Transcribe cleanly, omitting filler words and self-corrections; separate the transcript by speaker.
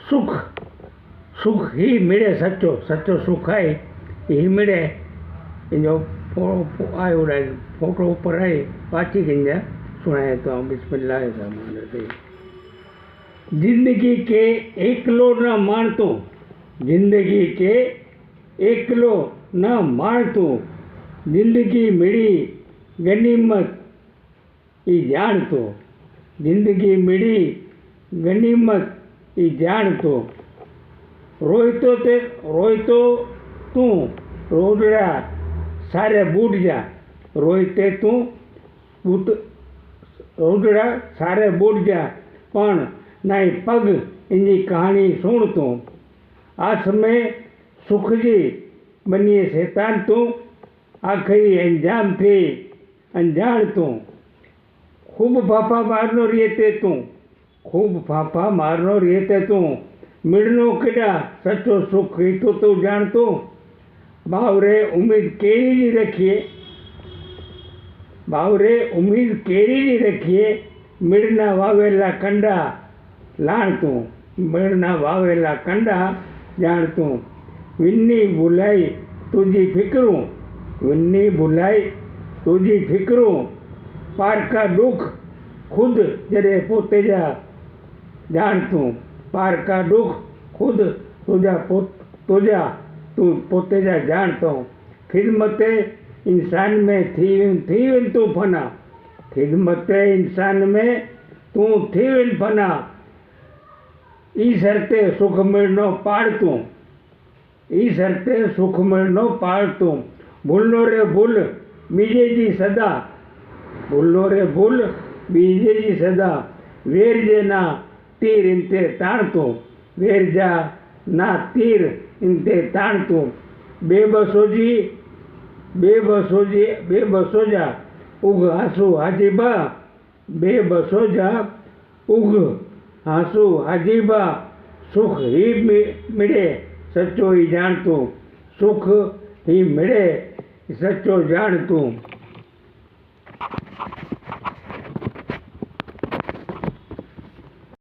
Speaker 1: सुख सुख ही मिले सच्चो सच्चो सुख है ही मिले। जो आयो फोटो ऊपर है पाची गंजा सुनाए तो हम बिस्मिल्लाह रहमान रहीम। जिंदगी के एकलो न मानतो, जिंदगी के एकलो न मानतो, जिंदगी मिली गनीमत ई जानतो, जिंदगी मिली गनीमत ई जानतो। रोयतो तू रोदड़ा सारे बूट जा, रोयते तू रोदड़ा सारे बूट जा, पण नाई पग इनकी कहानी सुन तू। आस में सुख जी बनिए शैतान तू, आखिरी अंजाम थी अनजान तू। खूब फाफा मारनो रियते तू, खूब फाफा मारनो रियते तू, मिलनो केड़ा सच्चो सुख ही तो तू जानतो। बावरे उम्मीद केरी नहीं रखिए, बावरे उम्मीद केरी नहीं रखिए, मिलना वावेला कंडा लाण तू, मिलना वावेला कंडा जान तू। विन्नी बुलाई तुझी फिक्रूं, विन्नी बुलाई तुझी फिक्रूं, पार का दुख खुद जरे पोते जा जान तू। पार का दुख खुद तुझा तू पोते जा जान तो। खिदमत इंसान में थी तू फना, खिदमत इंसान में तू थी फना। ई सरते सुख मिलनो पाड़ तू, ई सरते सुख मिलनो पाड़ तू। भूलनो रे भूल बीजे जी सदा, भूलनो रे भूल बीजे जी सदा। वेर जे ना तीर इनते ताण तू, वेर जा ना तीर इनते ताण तू। बेबसो जा उग हासू हाजीबा, बेबसो जा उग हासू हाजीबा। सुख ही मिले सच्चो ही जान तू, सुख ही मिले सच्चो जान तू।